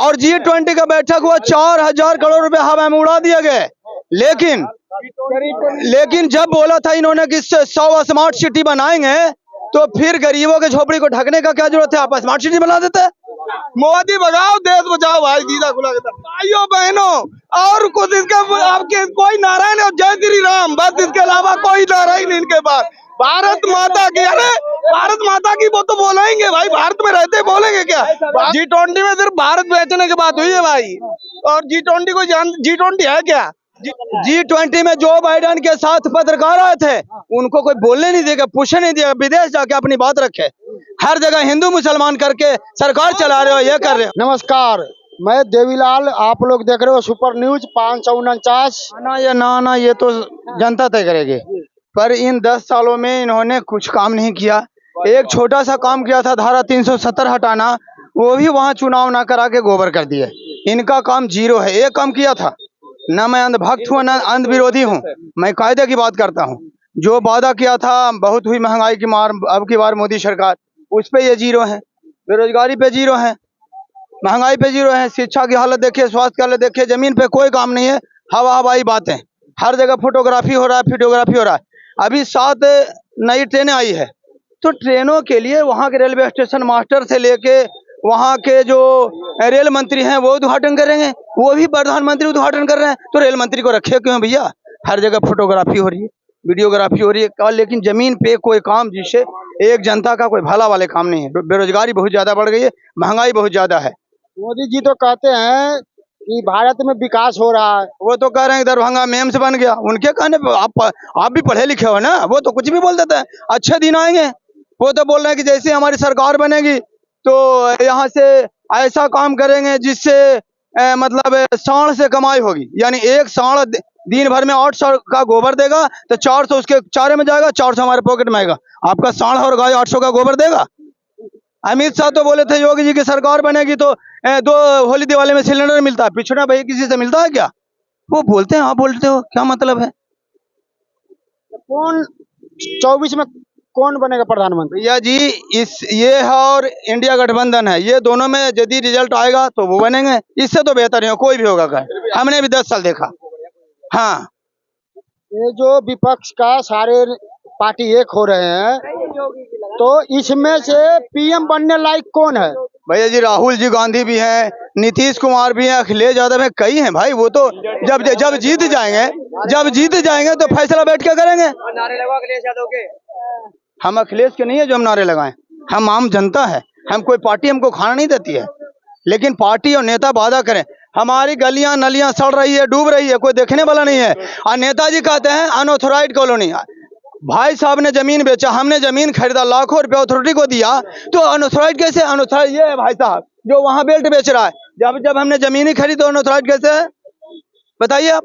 और G20 का बैठक हुआ, 4,000 करोड़ रुपए हवा में उड़ा दिए गए। लेकिन जब बोला था इन्होंने कि 100 स्मार्ट सिटी बनाएंगे, तो फिर गरीबों के झोपड़ी को ढकने का क्या जरूरत है? आप स्मार्ट सिटी बना देते। मोदी भगाओ देश बचाओ भाई, दीदा खुला भाइयों बहनों, और कुछ इसका आपके कोई नारा नहीं, जय श्री राम, बस इसके अलावा कोई नारा ही नहीं इनके पास। भारत माता की, अरे भारत माता की वो तो बोलेंगे भाई, भारत में रहते बोलेंगे क्या? G20 में सिर्फ भारत बेचने की बात हुई है भाई, और G20 को G20 है क्या? G20 में जो बाइडेन के साथ पत्रकार आए थे, उनको कोई बोलने नहीं देगा, पूछने नहीं देगा, विदेश जाके अपनी बात रखे। हर जगह हिंदू मुसलमान करके सरकार चला रहे हो, ये कर रहे हो। नमस्कार, मैं देवीलाल, आप लोग देख रहे हो सुपर न्यूज 549। ना ये तो जनता तय करेगी, पर इन 10 सालों में इन्होंने कुछ काम नहीं किया। एक छोटा सा काम किया था, धारा 370 हटाना, वो भी वहां चुनाव ना करा के गोबर कर दिए। इनका काम जीरो है। एक काम किया था, न मैं अंधभक्त हूँ न अंध विरोधी हूँ, मैं कायदे की बात करता हूँ। जो वादा किया था, बहुत हुई महंगाई की मार, अब की बार मोदी सरकार, उस पे ये जीरो है। बेरोजगारी पे जीरो है, महंगाई पे जीरो है, शिक्षा की हालत देखिए, स्वास्थ्य की हालत देखिए, जमीन पे कोई काम नहीं है। हवाई बातें, हर जगह फोटोग्राफी हो रहा है, वीडियोग्राफी हो रहा है। अभी 7 नई ट्रेनें आई है, तो ट्रेनों के लिए वहाँ के रेलवे स्टेशन मास्टर से लेके वहाँ के जो रेल मंत्री हैं वो उद्घाटन करेंगे, वो भी प्रधानमंत्री उद्घाटन कर रहे हैं, तो रेल मंत्री को रखे क्यों भैया? हर जगह फोटोग्राफी हो रही है, वीडियोग्राफी हो रही है, लेकिन जमीन पे कोई काम जिससे एक जनता का कोई भला वाले काम नहीं है। बेरोजगारी बहुत ज्यादा बढ़ गई है, महंगाई बहुत ज्यादा है। मोदी जी तो कहते हैं कि भारत में विकास हो रहा है। वो तो कह रहे हैं दरभंगा मेम्स बन गया, उनके कहने पे आप भी पढ़े लिखे हो ना, वो तो कुछ भी बोल देते हैं। अच्छे दिन आएंगे, वो तो बोल रहे हैं कि जैसे हमारी सरकार बनेगी तो यहाँ से ऐसा काम करेंगे जिससे मतलब सांड से कमाई होगी। यानी एक सांड दिन भर में 800 का गोबर देगा, तो 400 उसके चारे में जाएगा, 400 हमारे पॉकेट में आएगा। आपका सांड और गाय 800 का गोबर देगा? अमित शाह तो बोले थे योगी जी की सरकार बनेगी तो 2 होली दिवाली में सिलेंडर मिलता है, पिछड़ा भाई किसी से मिलता है क्या? वो बोलते हैं, आप बोलते हो, क्या मतलब है? कौन 24 में कौन बनेगा प्रधानमंत्री? भैया जी, ये है और इंडिया गठबंधन है, ये दोनों में यदि रिजल्ट आएगा तो वो बनेंगे, इससे तो बेहतर नहीं हो कोई भी होगा। क्या हमने भी 10 साल देखा। हाँ, ये जो विपक्ष का सारे पार्टी एक हो रहे हैं, तो इसमें से पीएम बनने लायक कौन है? भैया जी, राहुल जी गांधी भी हैं, नीतीश कुमार भी हैं, अखिलेश यादव हैं, कई हैं भाई। वो तो जब जीत जाएंगे तो फैसला बैठ के करेंगे। नारे लगाओ अखिलेश यादव के। हम अखिलेश के नहीं है जो हम नारे लगाएं, हम आम जनता है। हम कोई पार्टी हमको खाना नहीं देती है, लेकिन पार्टी और नेता वादा करें। हमारी गलियां नलियां सड़ रही है, डूब रही है, कोई देखने वाला नहीं है, और नेताजी कहते हैं अनऑथोराइज्ड कॉलोनी। भाई साहब ने जमीन बेचा, हमने जमीन खरीदा, लाखों रुपया अथॉरिटी को दिया, तो अनऑथोराइज्ड कैसे? अनऑथोराइज्ड ये है भाई साहब जो वहां बेल्ट बेच रहा है। जब हमने जमीन ही खरीदी तो अनऑथोराइज्ड कैसे है? बताइए आप।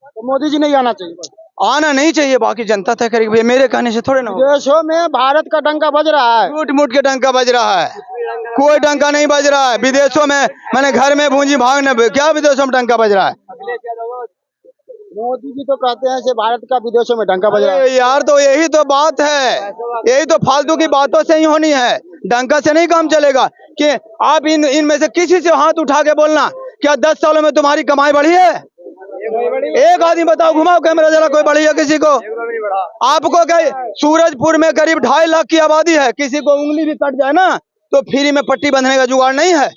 तो मोदी जी नहीं आना चाहिए? आना नहीं चाहिए, बाकी जनता तय करेगी भैया, मेरे कहने से थोड़े ना। विदेशों में भारत का डंका बज रहा है, टूट मुट के डंका बज रहा है, कोई डंका नहीं बज रहा है विदेशों में। मैंने घर में भूंजी भागने, क्या विदेशों में डंका बज रहा है? मोदी जी तो कहते हैं कि भारत का विदेशों में डंका बज रहा है। यार, तो यही तो बात है, यही तो फालतू की बातों से ही होनी है, डंका से नहीं काम चलेगा। कि आप इनमें से किसी से हाथ उठा के बोलना, क्या 10 सालों में तुम्हारी कमाई बढ़ी है? एक आदमी बताओ, घुमाओ कैमरा जरा, कोई बढ़ी है किसी को? आपको क्या, सूरजपुर में करीब 2.5 लाख की आबादी है, किसी को उंगली भी कट जाए ना तो फ्री में पट्टी बंधने का जुगाड़ नहीं है।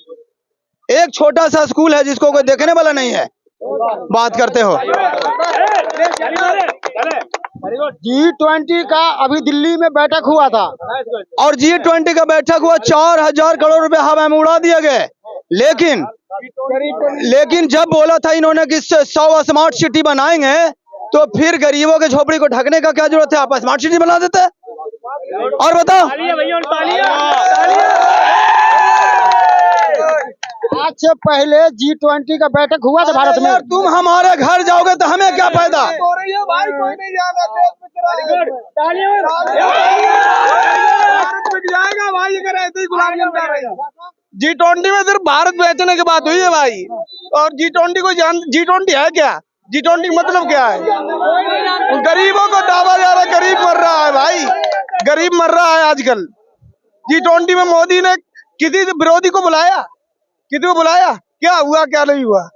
एक छोटा सा स्कूल है जिसको कोई देखने वाला नहीं है, बात करते हो। G20 का अभी दिल्ली में बैठक हुआ था, और G20 का बैठक हुआ, 4,000 करोड़ रुपए हवा में उड़ा दिए गए। लेकिन जब बोला था इन्होंने कि 100 स्मार्ट सिटी बनाएंगे, तो फिर गरीबों के झोपड़ी को ढकने का क्या जरूरत है? आप स्मार्ट सिटी बना देते। और बताओ, आज से पहले G20 का बैठक हुआ था भारत में। तुम हमारे घर जाओगे तो हमें क्या फायदा? G20 में सिर्फ भारत बेचने की बात हुई है भाई, और G20 है क्या? G20 मतलब क्या है? गरीबों को दावा जा रहा है, गरीब मर रहा है भाई, गरीब मर रहा है आजकल। G20 में मोदी ने किसी विरोधी को बुलाया? किसी को बुलाया? क्या हुआ क्या नहीं हुआ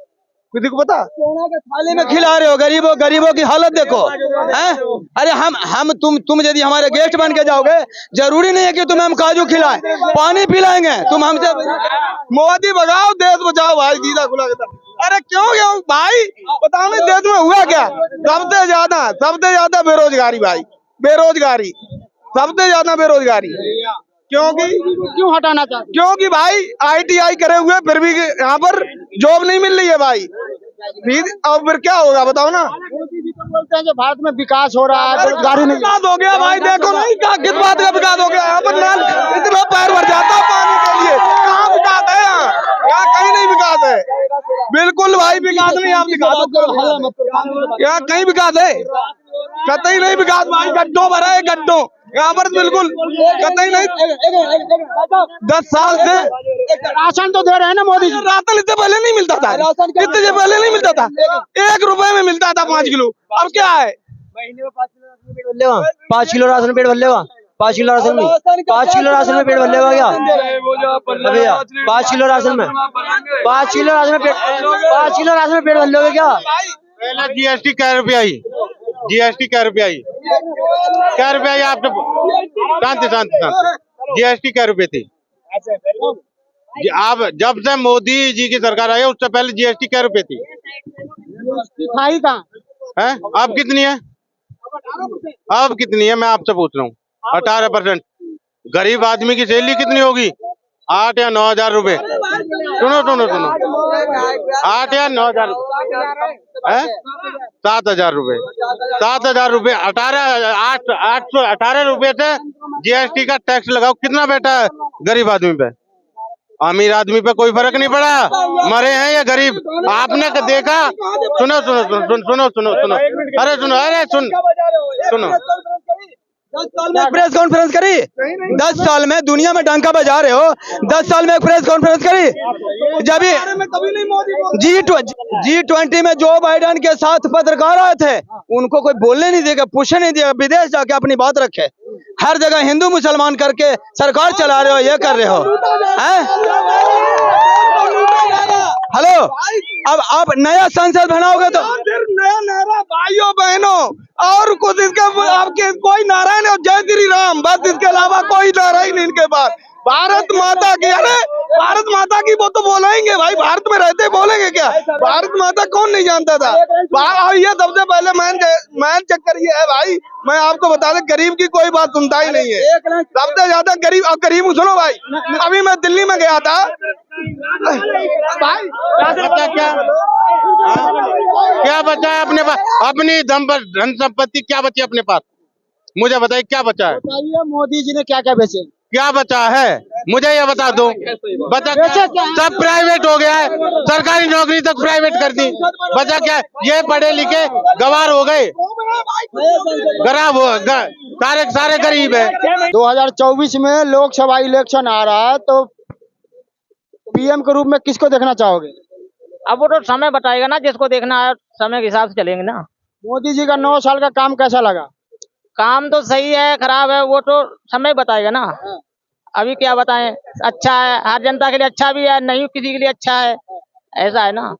किसी को पता? सोना के थाली में खिला रहे हो गरीबों की हालत देखो हैं? अरे हम तुम यदि हमारे गेस्ट बन के जाओगे, जरूरी नहीं है कि तुम्हें हम काजू खिलाएं, पानी पिलाएंगे। तुम हमसे मोदी भगाओ देश बचाओ भाई, दीदा खुला के। अरे क्यों भाई बताओ ना, देश में हुआ क्या? सबसे ज्यादा बेरोजगारी भाई, बेरोजगारी, सबसे ज्यादा बेरोजगारी। क्यों हटाना चाहते क्योंकि भाई ITI करे हुए फिर भी यहाँ पर जॉब नहीं मिल रही है भाई। अब फिर क्या होगा बताओ ना? मोदी जी तो बोलते हैं कि भारत में विकास हो रहा है, बेरोजगारी नहीं। विकास हो गया भाई, देखो नहीं किस बात का विकास हो गया? यहाँ पर नल इतना पैर भर जाता है पानी के लिए, कहाँ विकास है? यहाँ कहीं नहीं विकास है, बिल्कुल भाई विकास नहीं। आप दिखा यहाँ कहीं विकास है? कतई नहीं विकास भाई, गड्ढों भरा है गड्ढों, यहाँ पर बिल्कुल कतई नहीं। 10 साल से राशन तो दे रहे हैं ना मोदी जी। राशन इससे पहले नहीं मिलता था, इससे पहले नहीं मिलता था, 1 रुपए में मिलता था 5 किलो। अब क्या है? 5 किलो राशन पेट भर लेगा, 5 किलो राशन में 5 किलो राशन में पेट भर लेगा क्या भैया? 5 किलो राशन में 5 किलो राशन में पेट 5 किलो राशन में पेट भर लोगे क्या? पहला GST क्या रुपया आई? GST क्या रुपया आई? क्या रुपया आई? आप शांति GST क्या रुपये थी? आप जब से मोदी जी की सरकार आई है उससे पहले GST क्या रुपये थी? खाई कहाँ है? अब कितनी है? अब कितनी है मैं आपसे पूछ रहा हूँ? 18%। गरीब आदमी की सैलरी कितनी होगी? 8 या 9 हजार रुपए। सुनो 8 या 9 हजार है? 7 हजार रुपए। 7 हजार रुपए 818 रुपए से GST का टैक्स लगाओ, कितना बैठा है गरीब आदमी पे? अमीर आदमी पे कोई फर्क नहीं पड़ा, मरे हैं ये गरीब। आपने देखा? सुनो अरे सुनो 10 साल में प्रेस कॉन्फ्रेंस करी? 10 साल में दुनिया में डंका बजा रहे हो, 10 साल में एक प्रेस कॉन्फ्रेंस करी? जब G20 में जो बाइडेन के साथ पत्रकार आए थे, उनको कोई बोलने नहीं देगा, पूछने नहीं देगा, विदेश जाके अपनी बात रखे। हर जगह हिंदू मुसलमान करके सरकार चला रहे हो, ये कर रहे हो हैं? हेलो, अब आप नया संसद बनाओगे तो नया नारा भाइयों बहनों, और कुछ इसका आपके कोई नारा नहीं, जय श्री राम, बस इसके अलावा कोई नारा ही नहीं इनके पास। भारत माता की, अरे भारत माता की वो तो बोलेंगे भाई, भारत में रहते बोलेंगे क्या? भारत माता कौन नहीं जानता था? ये सबसे पहले मैन चक्कर ये है भाई, मैं आपको बता दें, गरीब की कोई बात सुनता ही नहीं है, सबसे ज्यादा गरीब। और गरीब सुनो भाई, अभी मैं दिल्ली में गया था भाई, क्या बचा है अपने पास? अपनी धन संपत्ति क्या बची अपने पास? मुझे बताइए क्या बचा है? मोदी जी ने क्या क्या बेचे? क्या बचा है मुझे ये बता दो। बचा क्या? सब प्राइवेट हो गया है, सरकारी नौकरी तक प्राइवेट कर दी। बचा क्या? ये पढ़े लिखे गवार हो गए, गरीब सारे गरीब है। 2024 में लोकसभा इलेक्शन आ रहा है, तो PM के रूप में किसको देखना चाहोगे? अब वो तो समय बताएगा ना, जिसको देखना है समय के हिसाब से चलेंगे ना। मोदी जी का 9 साल का काम कैसा लगा? काम तो सही है खराब है वो तो समय बताएगा ना। अभी क्या बताएं, अच्छा है, हर जनता के लिए अच्छा भी है, नहीं किसी के लिए अच्छा है, ऐसा है ना।